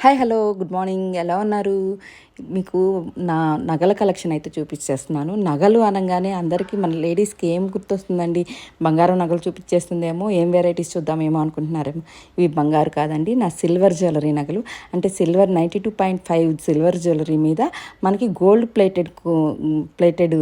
Hi hello good morning. ఎలా ఉన్నారు? మీకు నా నగల కలెక్షన్ అయితే చూపించేస్తున్నాను. నగలు అనగానే అందరికీ మన లేడీస్కి ఏం గుర్తొస్తుందండి? బంగారం నగలు చూపించేస్తుందేమో, ఏం వెరైటీస్ చూద్దామేమో అనుకుంటున్నారేమో. ఇవి బంగారు కాదండి, నా సిల్వర్ జ్యువెలరీ నగలు. అంటే సిల్వర్ 92.5 సిల్వర్ జ్యువెలరీ మీద మనకి గోల్డ్ ప్లేటెడ్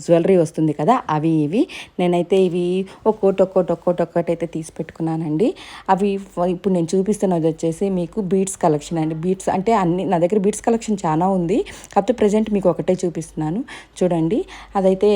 జ్యువెలరీ వస్తుంది కదా, అవి ఇవి. నేనైతే ఇవి ఒక్కోటి అయితే తీసి పెట్టుకున్నానండి. అవి ఇప్పుడు నేను చూపిస్తున్నది వచ్చేసి మీకు బీడ్స్ కలెక్షన్ అండి. బీడ్స్ అంటే అన్ని నా దగ్గర బీడ్స్ కలెక్షన్ చాలా ఉంది, కాకపోతే ప్రజెంట్ మీకు ఒకటే చూపిస్తున్నాను చూడండి. అదైతే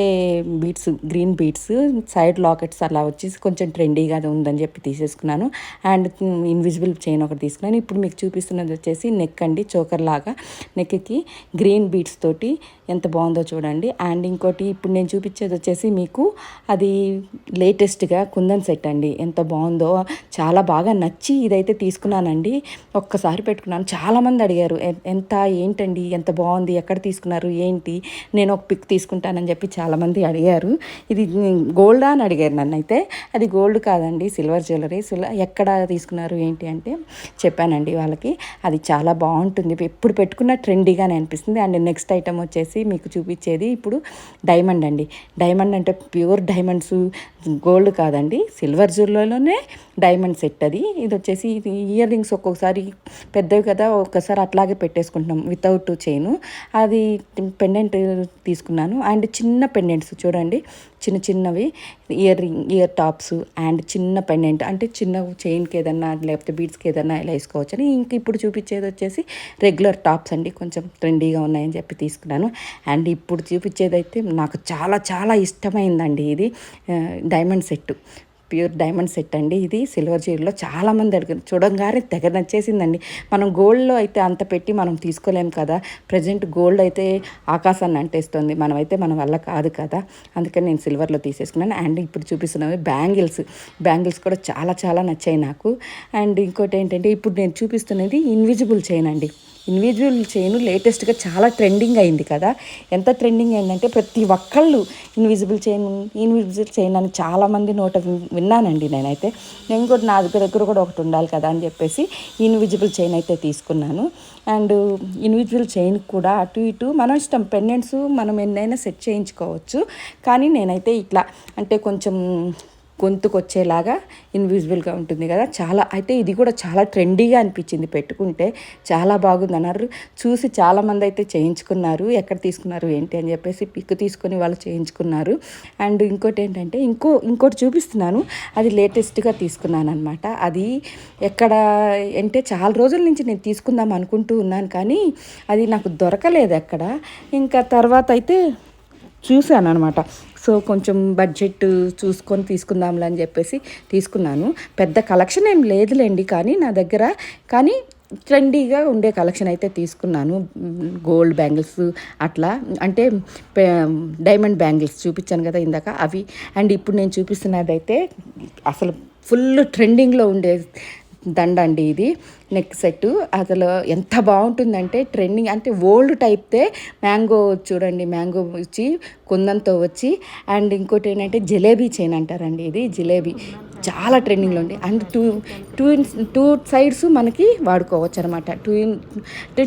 beads, green beads side lockets అలా వచ్చేసి కొంచెం ట్రెండీగా ఉందని చెప్పి తీసేసుకున్నాను. అండ్ ఇన్విజిబుల్ చైన్ ఒకటి తీసుకున్నాను. ఇప్పుడు మీకు చూపిస్తున్నది వచ్చేసి నెక్ అండి, చోకర్ లాగా నెక్కి గ్రీన్ బీడ్స్ తోటి ఎంత బాగుందో చూడండి. అండ్ ఇంకోటి ఇప్పుడు నేను చూపించేది వచ్చేసి మీకు అది లేటెస్ట్గా కుందన్ సెట్ అండి. ఎంత బాగుందో, చాలా బాగా నచ్చి ఇదైతే తీసుకున్నానండి. ఒక్కసారి పెట్టుకున్నాను. చాలామంది అడిగారు ఎంత ఏంటండి, ఎంత బాగుంది, ఎక్కడ తీసుకున్నారు ఏంటి, నేను ఒక పిక్ తీసుకుంటానని చెప్పి చాలామంది అడిగారు. ఇది గోల్డా అని అడిగారు నన్ను. అయితే అది గోల్డ్ కాదండి, సిల్వర్ జ్యువెలరీ. ఎక్కడ తీసుకున్నారు ఏంటి అంటే చెప్పానండి వాళ్ళకి. అది చాలా బాగుంటుంది, ఎప్పుడు పెట్టుకున్న ట్రెండీగానే అనిపిస్తుంది. అండ్ నెక్స్ట్ ఐటమ్ వచ్చేసి మీకు చూపించేది ఇప్పుడు డైమండ్ అండి. డైమండ్ అంటే ప్యూర్ డైమండ్స్, గోల్డ్ కాదండి, సిల్వర్ జ్యువెలరీలోనే డైమండ్ సెట్ అది. ఇది వచ్చేసి ఇయర్ రింగ్స్ ఒక్కొక్కసారి పెద్దవి కదా, ఒక్కసారి అట్లాగే పెట్టేసుకుంటున్నాం వితౌట్ చైను. అది పెండెంట్ తీసుకున్నాను. అండ్ చిన్న పెండెంట్స్ చూడండి, చిన్నవి ఇయర్ టాప్స్ అండ్ చిన్న పెండెంట్, అంటే చిన్న చైన్కి ఏదన్నా లేకపోతే బీడ్స్కి ఏదన్నా ఇలా వేసుకోవచ్చు అని. ఇంక ఇప్పుడు చూపించేది వచ్చేసి రెగ్యులర్ టాప్స్ అండి, కొంచెం ట్రెండీగా ఉన్నాయని చెప్పి తీసుకున్నాను. అండ్ ఇప్పుడు చూపించేది అయితే నాకు చాలా చాలా ఇష్టమైందండి. ఇది diamond set, pure diamond set అండి. ఇది సిల్వర్ జ్యువెలరీలో చాలామంది అడిగారు, చూడంగానే తెగ నచ్చేసిందండి. మనం గోల్డ్లో అయితే అంత పెట్టి మనం తీసుకోలేం కదా. ప్రజెంట్ గోల్డ్ అయితే ఆకాశాన్ని అంటేస్తుంది, మన వల్ల కాదు కదా. అందుకని నేను సిల్వర్లో తీసేసుకున్నాను. అండ్ ఇప్పుడు చూపిస్తున్నవి బ్యాంగిల్స్ కూడా చాలా చాలా నచ్చాయి నాకు. అండ్ ఇంకోటి ఏంటంటే ఇప్పుడు నేను చూపిస్తున్నది ఇన్విజిబుల్ చైన్ అండి. ఇన్విజిబుల్ చైన్ లేటెస్ట్గా చాలా ట్రెండింగ్ అయింది కదా. ఎంత ట్రెండింగ్ అయిందంటే ప్రతి ఒక్కళ్ళు ఇన్విజిబుల్ చైన్ అని చాలామంది నోట విన్నానండి. నేను కూడా నా దగ్గర కూడా ఒకటి ఉండాలి కదా అని చెప్పేసి ఇన్విజిబుల్ చైన్ అయితే తీసుకున్నాను. అండ్ ఇన్విజిబుల్ చైన్ కూడా అటు ఇటు మన ఇష్టం, పెండెంట్స్ మనం ఎన్నైనా సెట్ చేయించుకోవచ్చు. కానీ నేనైతే ఇట్లా అంటే కొంచెం గొంతుకు వచ్చేలాగా ఇన్విజిబుల్గా ఉంటుంది కదా, చాలా అయితే ఇది కూడా చాలా ట్రెండీగా అనిపించింది. పెట్టుకుంటే చాలా బాగుంది అన్నారు. చూసి చాలామంది అయితే చేయించుకున్నారు. ఎక్కడ తీసుకున్నారు ఏంటి అని చెప్పేసి పిక్ తీసుకొని వాళ్ళు చేయించుకున్నారు. అండ్ ఇంకోటి ఏంటంటే ఇంకోటి చూపిస్తున్నాను, అది లేటెస్ట్గా తీసుకున్నాను అనమాట. అది ఎక్కడ అంటే చాలా రోజుల నుంచి నేను తీసుకుందాం అనుకుంటూ ఉన్నాను, కానీ అది నాకు దొరకలేదు ఎక్కడ. ఇంకా తర్వాత అయితే చూశాను అనమాట. సో కొంచెం బడ్జెట్ చూసుకొని తీసుకుందాంలే అని చెప్పేసి తీసుకున్నాను. పెద్ద కలెక్షన్ ఏం లేదులేండి కానీ నా దగ్గర, కానీ ట్రెండీగా ఉండే కలెక్షన్ అయితే తీసుకున్నాను. గోల్డ్ బ్యాంగిల్స్ అట్లా, అంటే డైమండ్ బ్యాంగిల్స్ చూపించాను కదా ఇందాక, అవి. అండ్ ఇప్పుడు నేను చూపిస్తున్నది అయితే అసలు ఫుల్ ట్రెండింగ్లో ఉండే దండ అండి. ఇది నెక్ సెట్ అసలు ఎంత బాగుంటుందంటే ట్రెండింగ్, అంటే ఓల్డ్ టైప్తే మ్యాంగో చూడండి, మ్యాంగో వచ్చి కుందంతో వచ్చి. అండ్ ఇంకోటి ఏంటంటే జిలేబీ చైన్ అంటారండి. ఇది జిలేబీ చాలా ట్రెండింగ్లో ఉంది. అండ్ టూ సైడ్స్ మనకి వాడుకోవచ్చు అనమాట.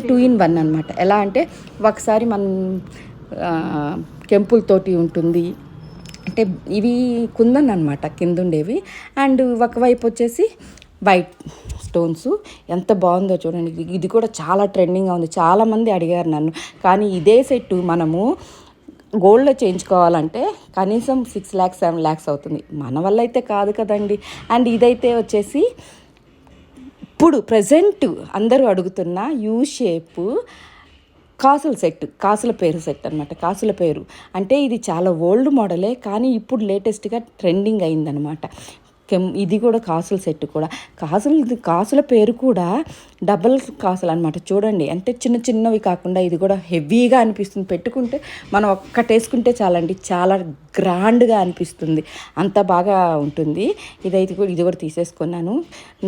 టూ ఇన్ వన్ అనమాట. ఎలా అంటే ఒకసారి మనం కెంపులతోటి ఉంటుంది, అంటే ఇవి కుందన్ అనమాట కింద ఉండేవి. అండ్ ఒకవైపు వచ్చేసి వైట్ స్టోన్స్. ఎంత బాగుందో చూడండి. ఇది కూడా చాలా ట్రెండింగ్గా ఉంది, చాలామంది అడిగారు నన్ను. కానీ ఇదే సెట్టు మనము గోల్డ్లో చేయించుకోవాలంటే కనీసం 6 lakhs 7 lakhs అవుతుంది. మన వల్ల అయితే కాదు కదండి. అండ్ ఇదైతే వచ్చేసి ఇప్పుడు ప్రజెంట్ అందరూ అడుగుతున్న యూ షేప్ కాసుల పేరు సెట్ అనమాట. కాసుల పేరు అంటే ఇది చాలా ఓల్డ్ మోడలే, కానీ ఇప్పుడు లేటెస్ట్గా ట్రెండింగ్ అయిందనమాట. ఇది కూడా కాసుల సెట్ కూడా. కాసుల పేరు కూడా డబల్ కాసులు అనమాట. చూడండి అంటే చిన్నవి కాకుండా ఇది కూడా హెవీగా అనిపిస్తుంది. పెట్టుకుంటే మనం ఒక్కటి వేసుకుంటే చాలండి, చాలా గ్రాండ్గా అనిపిస్తుంది, అంత బాగా ఉంటుంది. ఇది కూడా తీసేసుకున్నాను.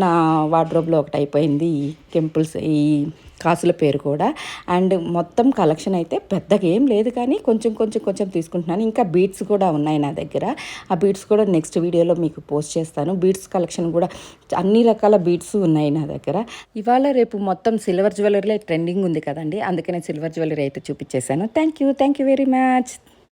నా వార్డ్రోబ్లో ఒకటి అయిపోయింది ఈ కాసుల పేరు కూడా. అండ్ మొత్తం కలెక్షన్ అయితే పెద్దగా ఏం లేదు, కానీ కొంచెం తీసుకుంటున్నాను. ఇంకా బీడ్స్ కూడా ఉన్నాయి నా దగ్గర. ఆ బీడ్స్ కూడా నెక్స్ట్ వీడియోలో మీకు పోస్ట్ చేస్తాను. బీడ్స్ కలెక్షన్ కూడా అన్ని రకాల బీడ్స్ ఉన్నాయి నా దగ్గర. ఇవాళ రేపు మొత్తం సిల్వర్ జ్యువెలరీలో ట్రెండింగ్ ఉంది కదండి, అందుకనే సిల్వర్ జ్యువెలరీ అయితే చూపించేశాను. Thank you very much.